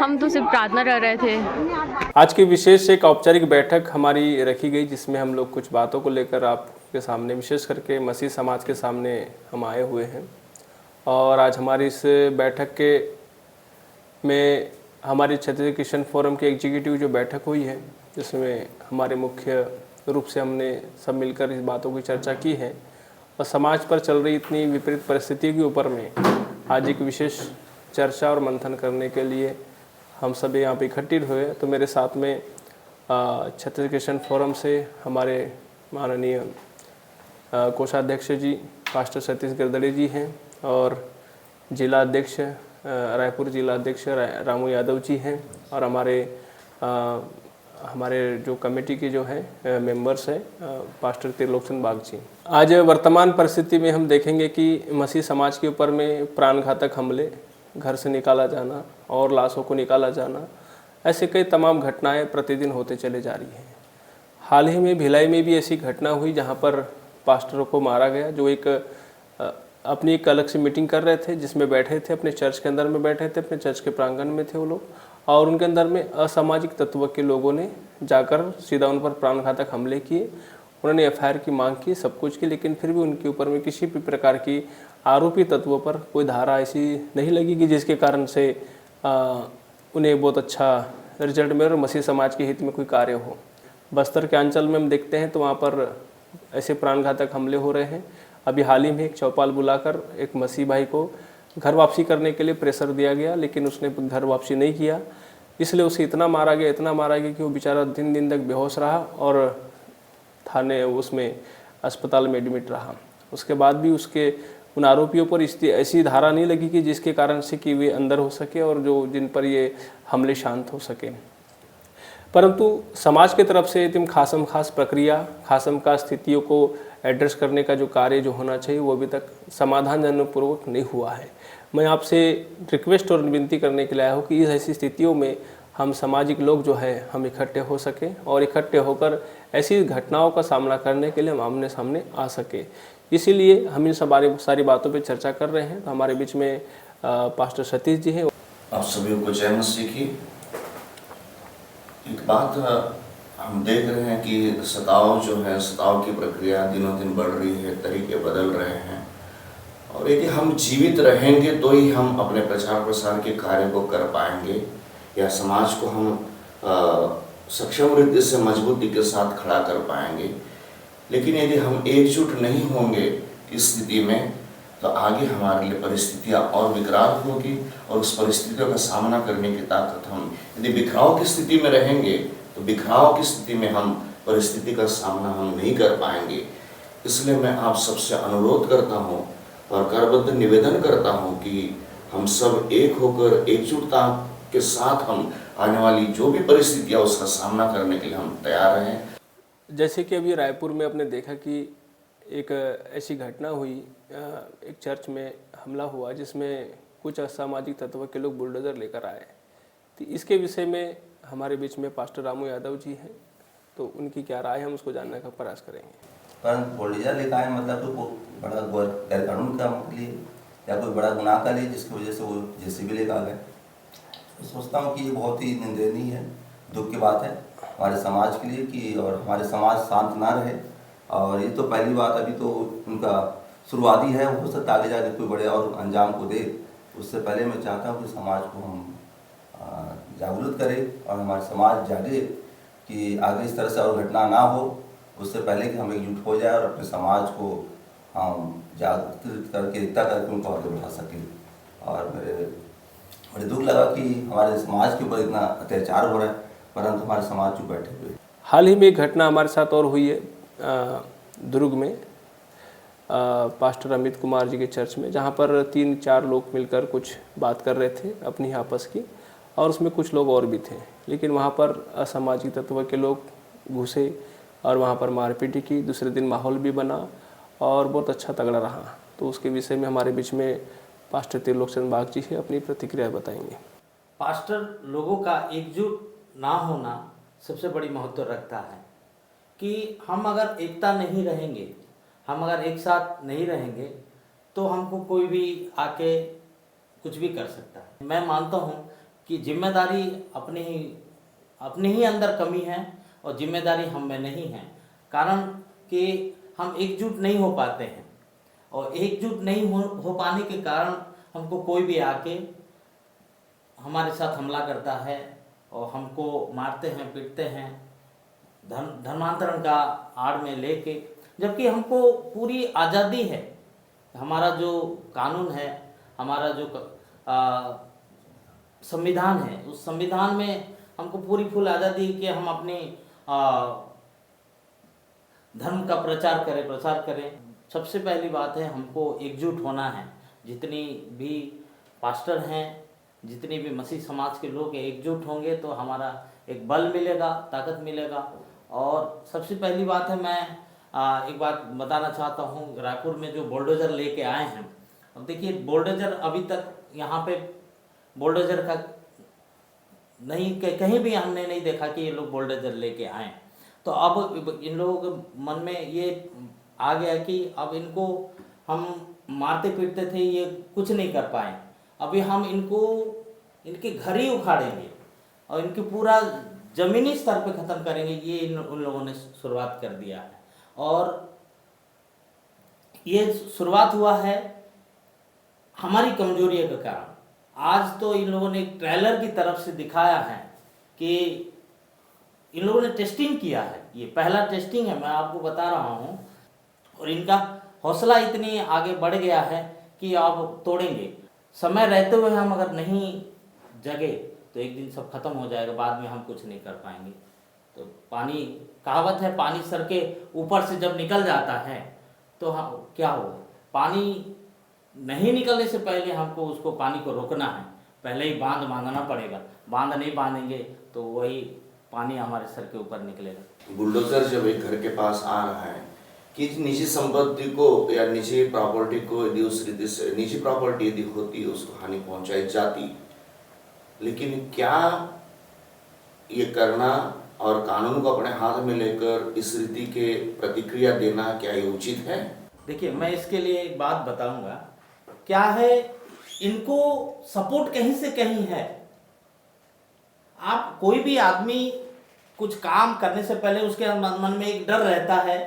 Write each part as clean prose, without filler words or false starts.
हम तो सिर्फ प्रार्थना कर रहे थे। आज की विशेष एक औपचारिक बैठक हमारी रखी गई, जिसमें हम लोग कुछ बातों को लेकर आपके सामने, विशेष करके मसीह समाज के सामने हम आए हुए हैं। और आज हमारी इस बैठक के में हमारी छत्तीसगढ़ क्रिश्चियन फोरम की एग्जीक्यूटिव जो बैठक हुई है, जिसमें हमारे मुख्य रूप से हमने सब मिलकर इस बातों की चर्चा की है। और समाज पर चल रही इतनी विपरीत परिस्थितियों के ऊपर में आज एक विशेष चर्चा और मंथन करने के लिए हम सभी यहाँ पे इकट्ठित हुए। तो मेरे साथ में छत्तीसगढ़ क्रिश्चियन फोरम से हमारे माननीय कोषाध्यक्ष जी पास्टर सतीश गिरदड़े जी हैं, और जिला अध्यक्ष रायपुर जिला अध्यक्ष रामू यादव जी हैं, और हमारे जो कमेटी के जो है मेंबर्स हैं पास्टर त्रिलोकचंद बाग जी। आज वर्तमान परिस्थिति में हम देखेंगे कि मसीह समाज के ऊपर में प्राणघातक हमले, घर से निकाला जाना और लाशों को निकाला जाना, ऐसे कई तमाम घटनाएं प्रतिदिन होते चले जा रही हैं। हाल ही में भिलाई में भी ऐसी घटना हुई जहां पर पास्टरों को मारा गया, जो अपनी एक अलग से मीटिंग कर रहे थे, जिसमें बैठे थे, अपने चर्च के अंदर में बैठे थे, अपने चर्च के प्रांगण में थे वो लोग, और उनके अंदर में असामाजिक तत्व के लोगों ने जाकर सीधा उन पर प्राणघातक हमले किए। उन्होंने एफआईआर की मांग की, सब कुछ की, लेकिन फिर भी उनके ऊपर में किसी भी प्रकार की आरोपी तत्वों पर कोई धारा ऐसी नहीं लगी कि जिसके कारण से उन्हें बहुत अच्छा रिजल्ट मिले और मसीह समाज के हित में कोई कार्य हो। बस्तर के अंचल में हम देखते हैं तो वहाँ पर ऐसे प्राणघातक हमले हो रहे हैं। अभी हाल ही में एक चौपाल बुलाकर एक मसीह भाई को घर वापसी करने के लिए प्रेशर दिया गया, लेकिन उसने घर वापसी नहीं किया, इसलिए उसे इतना मारा गया कि वो बेचारा दिन दिन तक बेहोश रहा और थाने उसमें अस्पताल में एडमिट रहा। उसके बाद भी उन आरोपियों पर ऐसी धारा नहीं लगी कि जिसके कारण से कि वे अंदर हो सके और जिन पर ये हमले शांत हो सके। परंतु समाज की तरफ से एकदम खासम खास प्रक्रिया, खासम खास स्थितियों को एड्रेस करने का जो कार्य जो होना चाहिए वो अभी तक समाधानजनकपूर्वक नहीं हुआ है। मैं आपसे रिक्वेस्ट और विनती करने के लिए आया हूँ कि इस ऐसी स्थितियों में हम सामाजिक लोग जो है हम इकट्ठे हो सकें और इकट्ठे होकर ऐसी घटनाओं का सामना करने के लिए हम आमने सामने आ सके। इसीलिए हम इन सारी बातों पर चर्चा कर रहे हैं। तो हमारे बीच में पास्टर सतीश जी हैं। आप सभी को जय मसीह की। एक बात हम देख रहे हैं कि सताव की प्रक्रिया दिनों दिन बढ़ रही है, तरीके बदल रहे हैं, और यदि हम जीवित रहेंगे तो ही हम अपने प्रचार प्रसार के कार्य को कर पाएंगे या समाज को हम सक्षम रीति से मजबूती के साथ खड़ा कर पाएंगे। लेकिन यदि हम एकजुट नहीं होंगे इस स्थिति में तो आगे हमारे लिए परिस्थितियाँ और विकराल होगी, और उस परिस्थितियों का सामना करने की ताकत हम यदि बिखराव की स्थिति में रहेंगे तो बिखराव की स्थिति में हम परिस्थिति का सामना हम नहीं कर पाएंगे। इसलिए मैं आप सबसे अनुरोध करता हूँ और करबद्ध निवेदन करता हूँ कि हम सब एक होकर एकजुटता के साथ हम आने वाली जो भी परिस्थितियाँ उसका सामना करने के लिए हम तैयार रहें। जैसे कि अभी रायपुर में आपने देखा कि एक ऐसी घटना हुई, एक चर्च में हमला हुआ जिसमें कुछ असामाजिक तत्व के लोग बुलडोजर लेकर आए। तो इसके विषय में हमारे बीच में पास्टर रामू यादव जी हैं, तो उनकी क्या राय है हम उसको जानने का प्रयास करेंगे। पर बुलडोजर लेकर आए मतलब तो वो बड़ा गैर कानून का लिए या कोई बड़ा गुनाह का लिए जिसकी वजह से वो जेसीबी लेकर आ गए। तो सोचता हूँ कि ये बहुत ही निंदनीय है, दुख की बात है हमारे समाज के लिए कि और हमारे समाज शांत ना रहे। और ये तो पहली बात, अभी तो उनका शुरुआती है, हो सकता आगे जाके कोई बड़े और अंजाम को दे। उससे पहले मैं चाहता हूँ कि समाज को हम जागरूक करें और हमारा समाज जागे कि आगे इस तरह से और घटना ना हो। उससे पहले कि हम एकजुट हो जाए और अपने समाज को हम जागृत करके एकता करके उनको आगे बढ़ा सकें। और बड़े दुख लगा कि हमारे समाज के ऊपर इतना अत्याचार हो रहा है, परंतु हमारे समाज चुप बैठे हुए। हाल ही में एक घटना हमारे साथ और हुई है दुर्ग में, पास्टर अमित कुमार जी के चर्च में, जहाँ पर 3-4 लोग मिलकर कुछ बात कर रहे थे अपनी आपस की, और उसमें कुछ लोग और भी थे, लेकिन वहाँ पर असामाजिक तत्व के लोग घुसे और वहाँ पर मारपीट की। दूसरे दिन माहौल भी बना और बहुत अच्छा तगड़ा रहा। तो उसके विषय में हमारे बीच में पास्टर त्रिलोकचंद बाग जी है, अपनी प्रतिक्रिया बताएंगे। पास्टर लोगों का एकजुट ना होना सबसे बड़ी महत्व रखता है कि हम अगर एकता नहीं रहेंगे, हम अगर एक साथ नहीं रहेंगे तो हमको कोई भी आके कुछ भी कर सकता है। मैं मानता हूँ कि जिम्मेदारी अपने ही अंदर कमी है और जिम्मेदारी हम में नहीं है। कारण कि हम एकजुट नहीं हो पाते हैं और एकजुट नहीं हो पाने के कारण हमको कोई भी आके हमारे साथ हमला करता है और हमको मारते हैं, पीटते हैं, धर्मांतरण का आड़ में लेके, जबकि हमको पूरी आज़ादी है। हमारा जो कानून है, हमारा जो संविधान है, उस संविधान में हमको पूरी फुल आज़ादी कि हम अपने धर्म का प्रचार करें। सबसे पहली बात है हमको एकजुट होना है। जितनी भी पास्टर हैं, जितनी भी मसीह समाज के लोग एकजुट होंगे तो हमारा एक बल मिलेगा, ताकत मिलेगा। और सबसे पहली बात है, मैं एक बात बताना चाहता हूँ, रायपुर में जो बुलडोज़र लेके आए हैं, अब देखिए बुलडोज़र अभी तक यहाँ पे बुलडोज़र का नहीं, कहीं भी हमने नहीं देखा कि ये लोग बुलडोज़र लेके आए। तो अब इन लोगों के मन में ये आ गया कि अब इनको हम मारते पीटते थे, ये कुछ नहीं कर पाए, अभी हम इनके घर ही उखाड़ेंगे और इनकी पूरा ज़मीनी स्तर पे ख़त्म करेंगे। ये उन लोगों ने शुरुआत कर दिया है और ये शुरुआत हुआ है हमारी कमजोरियों के कारण। आज तो इन लोगों ने एक ट्रेलर की तरफ से दिखाया है कि इन लोगों ने टेस्टिंग किया है, ये पहला टेस्टिंग है, मैं आपको बता रहा हूँ। और इनका हौसला इतनी आगे बढ़ गया है कि अब तोड़ेंगे। समय रहते हुए हम अगर नहीं जगे तो एक दिन सब खत्म हो जाएगा, बाद में हम कुछ नहीं कर पाएंगे। तो पानी, कहावत है, पानी सर के ऊपर से जब निकल जाता है तो क्या होगा, पानी नहीं निकलने से पहले हमको उसको पानी को रोकना है, पहले ही बांध बांधना पड़ेगा। बांध नहीं बांधेंगे तो वही पानी हमारे सर के ऊपर निकलेगा। बुलडोजर जब एक घर के पास आ रहा है कि निजी संपत्ति को या निजी प्रॉपर्टी को यदि उस रीति से निजी प्रॉपर्टी यदि होती उसको हानि पहुंचाई जाती, लेकिन क्या ये करना और कानून को अपने हाथ में लेकर इस रीति के प्रतिक्रिया देना क्या ये उचित है? देखिए, मैं इसके लिए एक बात बताऊंगा। क्या है, इनको सपोर्ट कहीं से कहीं है। आप कोई भी आदमी कुछ काम करने से पहले उसके मन में एक डर रहता है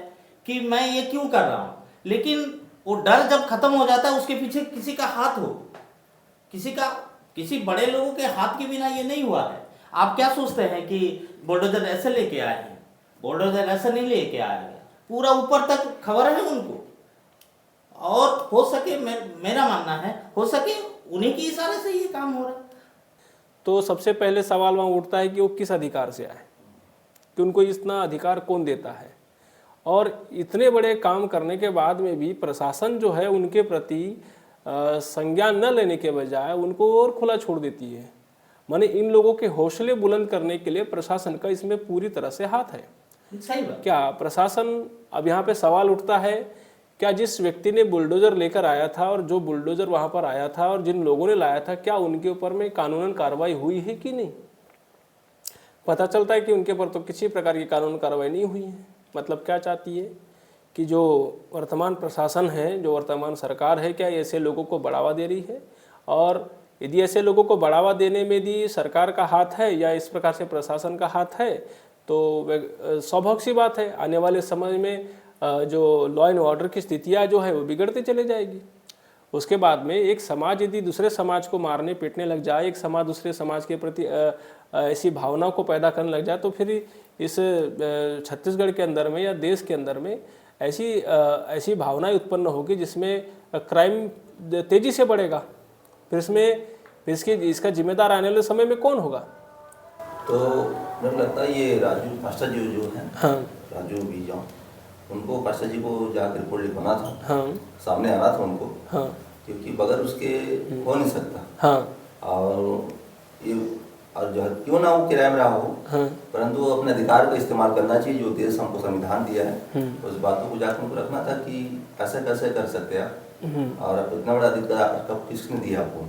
कि मैं ये क्यों कर रहा हूं, लेकिन वो डर जब खत्म हो जाता है उसके पीछे किसी का हाथ हो, किसी बड़े लोगों के हाथ के बिना ये नहीं हुआ है। आप क्या सोचते हैं कि बुलडोजर ऐसे लेके आए हैं? बुलडोजर ऐसे नहीं लेके आया गया, पूरा ऊपर तक खबर है उनको। और हो सके, मेरा मानना है, हो सके उन्हीं के इशारे से ये काम हो रहा है। तो सबसे पहले सवाल वहाँ उठता है कि वो किस अधिकार से आए, कि उनको इतना अधिकार कौन देता है। और इतने बड़े काम करने के बाद में भी प्रशासन जो है उनके प्रति संज्ञान न लेने के बजाय उनको और खुला छोड़ देती है। माने इन लोगों के हौसले बुलंद करने के लिए प्रशासन का इसमें पूरी तरह से हाथ है। सही बात। क्या प्रशासन, अब यहाँ पे सवाल उठता है, क्या जिस व्यक्ति ने बुलडोजर लेकर आया था और जो बुलडोजर वहाँ पर आया था और जिन लोगों ने लाया था, क्या उनके ऊपर में कानूनन कार्रवाई हुई है कि नहीं? पता चलता है कि उनके ऊपर तो किसी प्रकार की कानून कार्रवाई नहीं हुई है। मतलब क्या चाहती है कि जो वर्तमान प्रशासन है, जो वर्तमान सरकार है, क्या ऐसे लोगों को बढ़ावा दे रही है? और यदि ऐसे लोगों को बढ़ावा देने में यदि सरकार का हाथ है या इस प्रकार से प्रशासन का हाथ है, तो स्वाभाविक सी बात है आने वाले समय में जो लॉ एंड ऑर्डर की स्थितियाँ जो है वो बिगड़ते चले जाएगी। उसके बाद में एक समाज यदि दूसरे समाज को मारने पीटने लग जाए, एक समाज दूसरे समाज के प्रति ऐसी भावनाओं को पैदा करने लग जाए, तो फिर इस छत्तीसगढ़ के अंदर में या देश के अंदर में ऐसी भावनाएं उत्पन्न होगी जिसमें क्राइम तेज़ी से बढ़ेगा। फिर इसका जिम्मेदार आने वाले समय में कौन होगा? तो मुझे लगता है ये राजू पास्टर जी जो है, हाँ, राजू बीजा, उनको पास्टर जी को जाकर रिपोर्ट लिखवाना था। हाँ, सामने आना था उनको। हाँ, क्योंकि बगैर उसके हो नहीं सकता। हाँ, और जो है क्यों ना वो किराए में रहा हो, हाँ, परंतु वो अपने अधिकार का इस्तेमाल करना चाहिए जो देश हमको संविधान दिया है। उस बातों को जाकर उनको रखना था कि ऐसे कैसे कर सकते हैं और इतना बड़ा अधिकार कब किसने दिया आपको?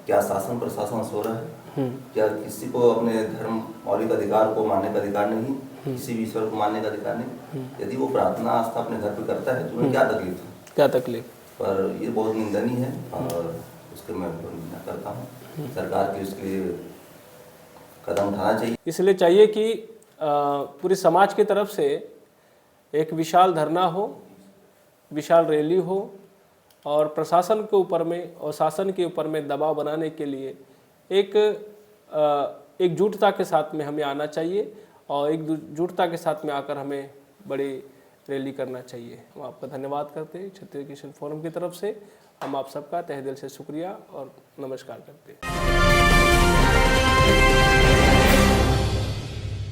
क्या शासन प्रशासन सो रहा है? क्या किसी को अपने धर्म मौलिक अधिकार को मानने का अधिकार नहीं? किसी भी ईश्वर को मानने का अधिकार नहीं? यदि वो प्रार्थना आस्था अपने घर पे करता है तो उन्हें क्या तकलीफ है? क्या तकलीफ? पर ये बहुत निंदनीय है और उसके मैं निंदा करता हूँ। सरकार की उसके लिए कदम उठाना चाहिए। इसलिए चाहिए कि पूरे समाज की तरफ से एक विशाल धरना हो, विशाल रैली हो और प्रशासन के ऊपर में और शासन के ऊपर में दबाव बनाने के लिए एकजुटता के साथ में हमें आना चाहिए और एकजुटता के साथ में आकर हमें बड़ी रैली करना चाहिए। हम आपका धन्यवाद करते हैं क्षत्रिय किसान फोरम की तरफ से। हम आप सबका तहे दिल से शुक्रिया और नमस्कार करते हैं।